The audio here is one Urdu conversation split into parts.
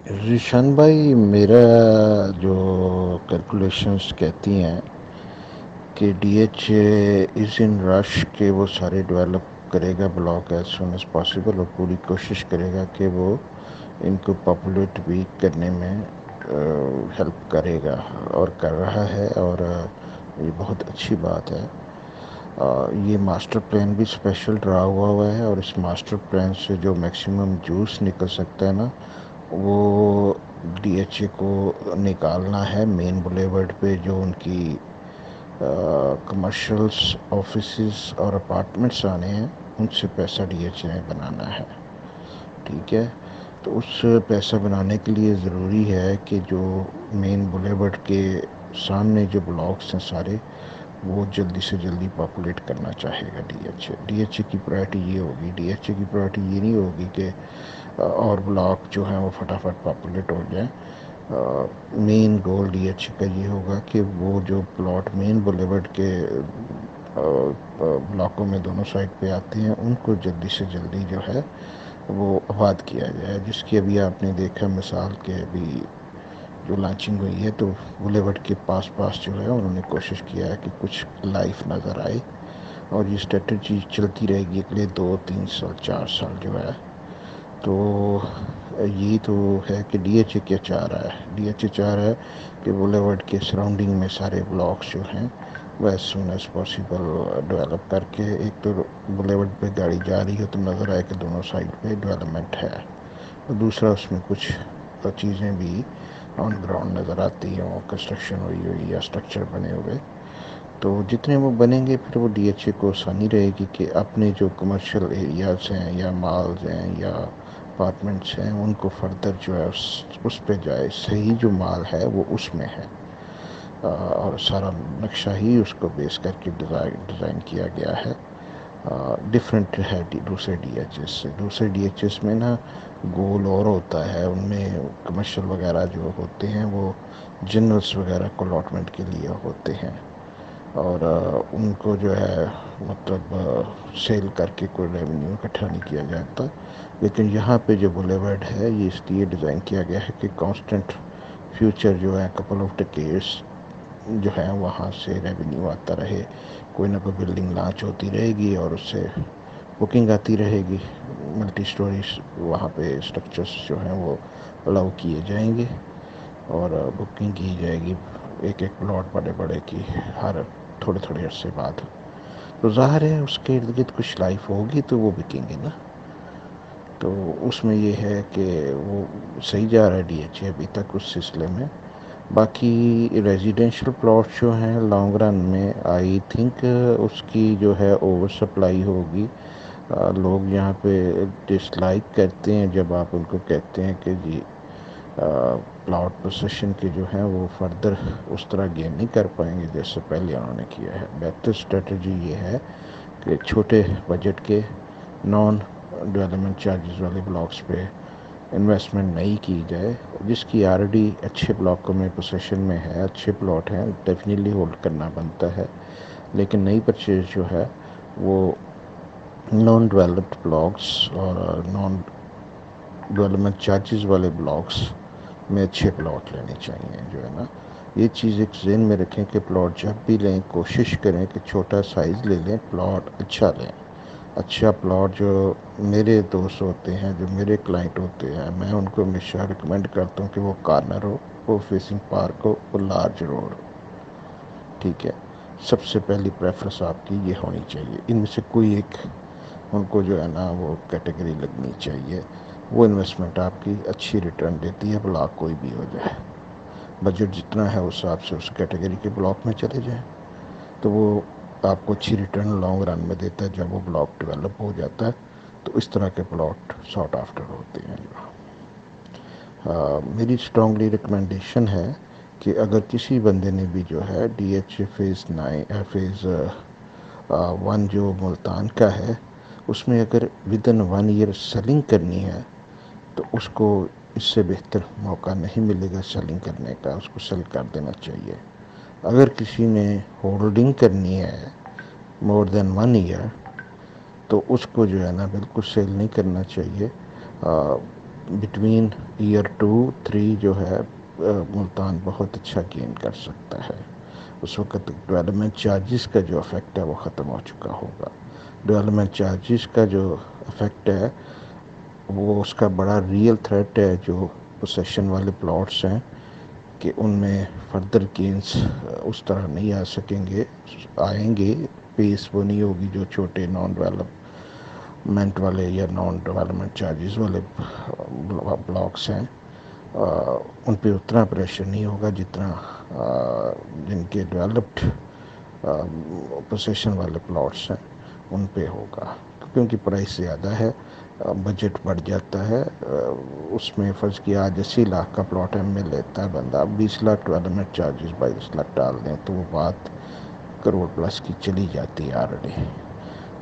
ریشان بھائی، میرا جو کیلکولیشنس کہتی ہیں کہ ڈی ایچ از ان رش کہ وہ سارے ڈیولپ کرے گا block as soon as possible, اور پوری کوشش کرے گا کہ وہ ان کو پاپولیٹ بھی کرنے میں ہیلپ کرے گا، اور کر رہا ہے، اور یہ بہت اچھی بات ہے۔ یہ ماسٹر پلان بھی اسپیشل ڈرا ہوا ہے، اور اس ماسٹر پلان سے جو میکسیمم جوس نکل سکتا ہے نا، وہ ڈی ایچ اے کو نکالنا ہے مین بلیورڈ پہ جو ان کی کمرشلس آفیسز اور اپارٹمنٹس آنے ہیں، ان سے پیسہ ڈی ایچ اے نے بنانا ہے۔ ٹھیک ہے، تو اس پیسہ بنانے کے لیے ضروری ہے کہ جو مین بلیورڈ کے سامنے جو بلاکس ہیں سارے، وہ جلدی سے جلدی پاپولیٹ کرنا چاہے گا ڈی ایچ اے کی پرائرٹی یہ ہوگی۔ ڈی ایچ اے کی پرائرٹی یہ نہیں ہوگی کہ اور بلاک جو ہیں وہ فٹافٹ پاپولیٹ ہو جائیں۔ مین گول ڈی ایچ اے کا یہ ہوگا کہ وہ جو پلاٹ مین بلیورڈ کے بلاکوں میں دونوں سائڈ پہ آتے ہیں، ان کو جلدی سے جلدی جو ہے وہ آباد کیا جائے، جس کی ابھی آپ نے دیکھا مثال کہ ابھی جو لانچنگ ہوئی ہے، تو بلیورڈ کے پاس پاس جو ہے انہوں نے کوشش کیا ہے کہ کچھ لائف نظر آئے، اور یہ اسٹریٹجی چلتی رہے گی اگلے 2 3 سال 4 سال جو ہے۔ تو یہ تو ہے کہ ڈی ایچ اے کیا چاہ رہا ہے۔ ڈی ایچ اے چاہ رہا ہے کہ بلیورڈ کے سراؤنڈنگ میں سارے بلاکس جو ہیں وہ as soon as possible develop کر کے، ایک تو بلیورڈ پہ گاڑی جا رہی ہے تو نظر آئے کہ دونوں سائڈ پہ ڈیولپمنٹ ہے، اور دوسرا اس میں کچھ چیزیں بھی آن گراؤنڈ نظر آتی ہیں، وہ کنسٹرکشن ہوئی یا اسٹرکچر بنے ہوئے، تو جتنے وہ بنیں گے پھر وہ ڈی ایچ اے کو آسانی رہے گی کہ اپنے جو کمرشل ایریاز ہیں یا مالز ہیں یا اپارٹمنٹس ہیں، ان کو فردر جو ہے اس پہ جائے۔ صحیح جو مال ہے وہ اس میں ہے، اور سارا نقشہ ہی اس کو بیس کر کے ڈیزائن کیا گیا ہے۔ ڈفرینٹ ہے دوسرے ڈی ایچ ایس سے۔ دوسرے ڈی ایچ ایس میں نا گول اور ہوتا ہے، ان میں کمرشل وغیرہ جو ہوتے ہیں وہ جنرلس وغیرہ کو الاٹمنٹ کے لیے ہوتے ہیں، اور ان کو جو ہے مطلب سیل کر کے کوئی ریونیو اکٹھا نہیں کیا جاتا۔ لیکن یہاں پہ جو بلیورڈ ہے یہ اس لیے ڈیزائن کیا گیا ہے کہ کانسٹنٹ فیوچر جو ہے کپل آف ڈیکیڈس جو ہے وہاں سے ریونیو آتا رہے، کوئی نہ کوئی بلڈنگ لانچ ہوتی رہے گی اور اس سے بکنگ آتی رہے گی، ملٹی سٹوریز وہاں پہ اسٹرکچرس جو ہیں وہ الاؤ کیے جائیں گے، اور بکنگ کی جائے گی ایک ایک پلاٹ بڑے بڑے کی ہر تھوڑے تھوڑے عرصے بعد۔ تو ظاہر ہے اس کے ارد گرد کچھ لائف ہوگی تو وہ بکیں گے نا۔ تو اس میں یہ ہے کہ وہ صحیح جا رہا ہے ڈی ایچ اے ابھی تک اس سلسلے میں۔ باقی ریزیڈینشل پلاٹ جو ہیں لانگ رن میں آئی تھنک اس کی جو ہے اوور سپلائی ہوگی۔ لوگ یہاں پہ ڈس لائک کرتے ہیں جب آپ ان کو کہتے ہیں کہ جی پلاٹ پوسیشن کے جو ہیں وہ فردر اس طرح گین نہیں کر پائیں گے جیسے پہلے انہوں نے کیا ہے۔ بہتر اسٹریٹجی یہ ہے کہ چھوٹے بجٹ کے نان ڈیولپمنٹ چارجز والے بلاکس پہ انویسٹمنٹ نہیں کی جائے، جس کی آلریڈی اچھے بلاکوں میں پوسیشن میں ہے، اچھے پلاٹ ہیں، ڈیفینیٹلی ہولڈ کرنا بنتا ہے۔ لیکن نئی پرچیز جو ہے وہ نان ڈیولپڈ بلاکس اور نان ڈیولپمنٹ چارجز والے بلاکس میں اچھے پلاٹ لینے چاہیے جو ہے نا۔ یہ چیز ایک ذہن میں رکھیں کہ پلاٹ جب بھی لیں کوشش کریں کہ چھوٹا سائز لے لیں، پلاٹ اچھا لیں۔ اچھا پلاٹ جو میرے دوست ہوتے ہیں، جو میرے کلائنٹ ہوتے ہیں، میں ان کو ہمیشہ ریکمینڈ کرتا ہوں کہ وہ کارنر ہو، وہ فیسنگ پارک ہو، وہ لارج روڈ ہو۔ ٹھیک ہے، سب سے پہلی پریفرنس آپ کی یہ ہونی چاہیے۔ ان میں سے کوئی ایک ان کو جو ہے نا وہ کیٹیگری لگنی چاہیے، وہ انویسٹمنٹ آپ کی اچھی ریٹرن دیتی ہے، بلاک کوئی بھی ہو جائے۔ بجٹ جتنا ہے اس حساب سے اس کیٹیگری کے بلاک میں چلے جائیں تو وہ آپ کو اچھی ریٹرن لانگ رن میں دیتا ہے۔ جب وہ بلاک ڈیولپ ہو جاتا ہے تو اس طرح کے پلاٹ ساٹ آفٹر ہوتے ہیں۔ میری اسٹرانگلی ریکمنڈیشن ہے کہ اگر کسی بندے نے بھی جو ہے ڈی ایچ اے فیز 1 جو ملتان کا ہے، اس میں اگر ودن 1 ایئر سیلنگ کرنی ہے تو اس کو اس سے بہتر موقع نہیں ملے گا سیلنگ کرنے کا، اس کو سیل کر دینا چاہیے۔ اگر کسی نے ہولڈنگ کرنی ہے مور دین 1 ایئر تو اس کو جو ہے نا بالکل سیل نہیں کرنا چاہیے۔ بٹوین ایئر 2-3 جو ہے ملتان بہت اچھا گین کر سکتا ہے. اس وقت ڈیولپمنٹ چارجز کا جو افیکٹ ہے وہ ختم ہو چکا ہوگا. ڈیولپمنٹ چارجز کا جو افیکٹ ہے وہ اس کا بڑا ریئل تھریٹ ہے جو پوسیشن والے پلاٹس ہیں کہ ان میں فردر گینز اس طرح نہیں آ سکیں گے. آئیں گے پیس وہ نہیں ہوگی جو چھوٹے نان ڈیولپمنٹ والے یا نان ڈیولپمنٹ چارجز والے بلاکس ہیں. ان پہ اتنا پریشر نہیں ہوگا جتنا جن کے ڈیولپڈ پوسیشن والے پلاٹس ہیں ان پہ ہوگا، کیونکہ ان کی پرائس زیادہ ہے. بجٹ بڑھ جاتا ہے. اس میں فرض کیا 80 لاکھ کا پلاٹ ایم میں لیتا ہے بندہ، 20 لاکھ ڈیولپمنٹ چارجز 22 لاکھ ڈال دیں تو وہ بات کروڑ پلس کی چلی جاتی ہے آلریڈی.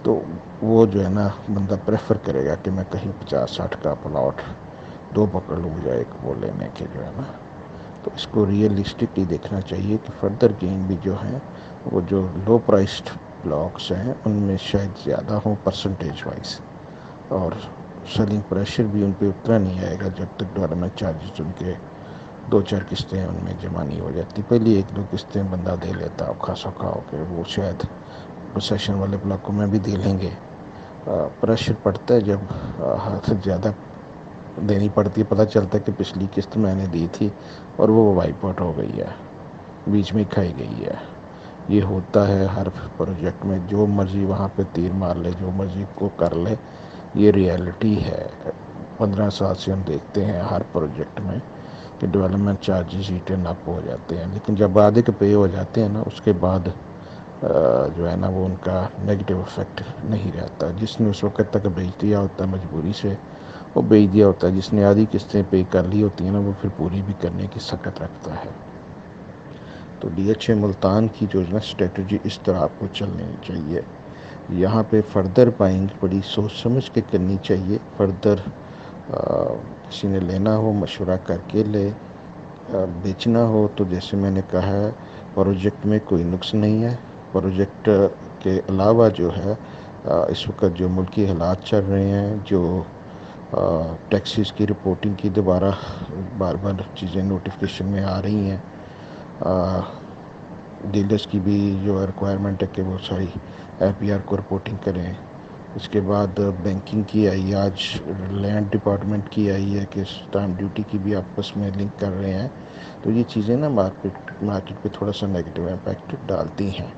تو وہ جو ہے نا بندہ پریفر کرے گا کہ میں کہیں 50-60 کا پلاٹ 2 پکڑ لوں یا 1 وہ لینے کے جو ہے نا. تو اس کو ریئلسٹکلی دیکھنا چاہیے کہ فردر گین بھی جو ہے وہ جو لو پرائسڈ بلاکس ہیں ان میں شاید زیادہ ہوں پرسنٹیج وائز، اور سیلنگ پریشر بھی ان پہ اتنا نہیں آئے گا جب تک ڈیولپمنٹ چارجز ان کے 2-4 قسطیں ان میں جمع نہیں ہو جاتی. پہلی 1-2 قسطیں بندہ دے لیتا اوکھا سوکھا ہو کے، وہ شاید پوسیشن والے بلاکوں میں بھی دے لیں گے. پریشر پڑتا ہے جب ہاتھ زیادہ دینی پڑتی ہے، پتہ چلتا ہے کہ پچھلی قسط میں نے دی تھی اور وہ وائپ آؤٹ ہو گئی ہے، بیچ میں کھائی گئی ہے. یہ ہوتا ہے ہر پروجیکٹ میں، جو مرضی وہاں پہ تیر مار لے، جو مرضی کو کر لے، یہ ریئلٹی ہے. 15 سال سے ہم دیکھتے ہیں ہر پروجیکٹ میں کہ ڈیولپمنٹ چارجز ریٹرن اپ ہو جاتے ہیں، لیکن جب آدھے کے پے ہو جاتے ہیں نا اس کے بعد جو ہے نا وہ ان کا نگیٹو افیکٹ نہیں رہتا. جس نے اس وقت تک بیچ دیا ہوتا ہے مجبوری سے وہ بیچ دیا ہوتا ہے، جس نے آدھی قسطیں پے کر لی ہوتی ہیں نا وہ پھر پوری بھی کرنے کی سخت رکھتا ہے. تو ڈی ایچ اے ملتان کی جو ہے نا اسٹریٹجی اس طرح آپ کو چلنی چاہیے. یہاں پہ فردر بائنگ بڑی سوچ سمجھ کے کرنی چاہیے. فردر کسی نے لینا ہو مشورہ کر کے لے. بیچنا ہو تو جیسے میں نے کہا ہے پروجیکٹ میں کوئی نقص نہیں ہے. پروجیکٹ کے علاوہ جو ہے اس وقت جو ملکی حالات چل رہے ہیں، جو ٹیکسیز کی رپورٹنگ کی دوبارہ بار بار چیزیں نوٹیفیکیشن میں آ رہی ہیں، ڈیلرز کی بھی جو ریکوائرمنٹ ہے کہ وہ ساری آئی پی آر کو رپورٹنگ کریں. اس کے بعد بینکنگ کی آئی ہے، آج لینڈ ڈپارٹمنٹ کی آئی ہے کہ اسٹامپ ڈیوٹی کی بھی آپس میں لنک کر رہے ہیں. تو یہ چیزیں نا مارکیٹ پہ تھوڑا سا نگیٹو امپیکٹ ڈالتی ہیں.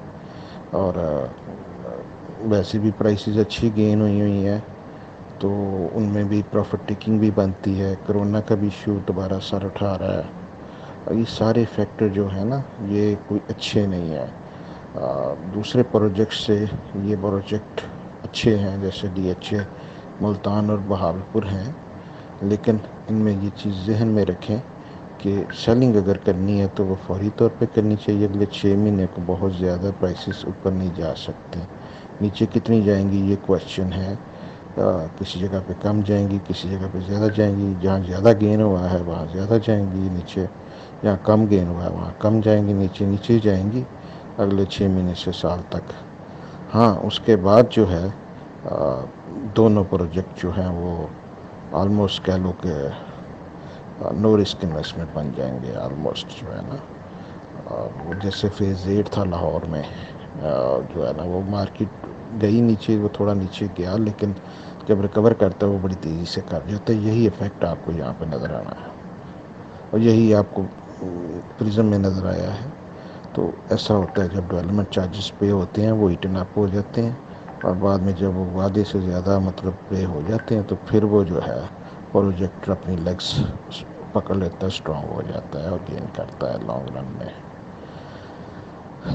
اور ویسے بھی پرائسز اچھی گین ہوئی ہیں تو ان میں بھی پروفٹ ٹیکنگ بھی بنتی ہے. کرونا کا بھی ایشو دوبارہ سر اٹھا رہا ہے. یہ سارے فیکٹر جو ہیں نا یہ کوئی اچھے نہیں ہیں. دوسرے پروجیکٹ سے یہ پروجیکٹ اچھے ہیں جیسے ڈی ایچ اے ملتان اور بہاولپور ہیں، لیکن ان میں یہ چیز ذہن میں رکھیں کہ سیلنگ اگر کرنی ہے تو وہ فوری طور پہ کرنی چاہیے. اگلے 6 مہینے کو بہت زیادہ پرائسز اوپر نہیں جا سکتے. نیچے کتنی جائیں گی یہ کویشچن ہے. کسی جگہ پہ کم جائیں گی، کسی جگہ پہ زیادہ جائیں گی. جہاں زیادہ گین ہوا ہے وہاں زیادہ جائیں گی نیچے، جہاں کم گین ہوا ہے وہاں کم جائیں گی نیچے. نیچے جائیں گی اگلے 6 مہینے سے سال تک. ہاں اس کے بعد جو ہے دونوں پروجیکٹ جو ہیں وہ آلموسٹ کہہ لو کہ نو رسک انویسٹمنٹ بن جائیں گے آلموسٹ جو ہے نا. وہ جیسے فیز 8 تھا لاہور میں جو ہے نا وہ مارکیٹ گئی نیچے، وہ تھوڑا نیچے گیا لیکن جب ریکور کرتا ہے وہ بڑی تیزی سے کر جاتا ہے. یہی افیکٹ آپ کو یہاں پہ نظر آنا ہے اور یہی آپ کو پرزم میں نظر آیا ہے. تو ایسا ہوتا ہے جب ڈیولپمنٹ چارجز پے ہوتے ہیں وہ ایٹن اپ ہو جاتے ہیں، اور بعد میں جب وہ وعدے سے زیادہ مطلب پے ہو جاتے ہیں تو پھر وہ جو ہے پروجیکٹ اپنی لیگس پکڑ لیتا ہے، اسٹرانگ ہو جاتا ہے اور گین کرتا ہے لانگ رن میں.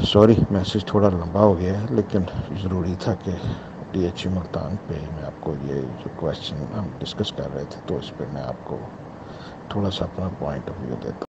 سوری میسیج تھوڑا لمبا ہو گیا ہے لیکن ضروری تھا کہ ڈی ایچ اے ملتان پہ میں آپ کو یہ جو کویشچن ہم ڈسکس کر رہے تھے تو اس پہ میں آپ کو تھوڑا سا اپنا پوائنٹ آف ویو دیتا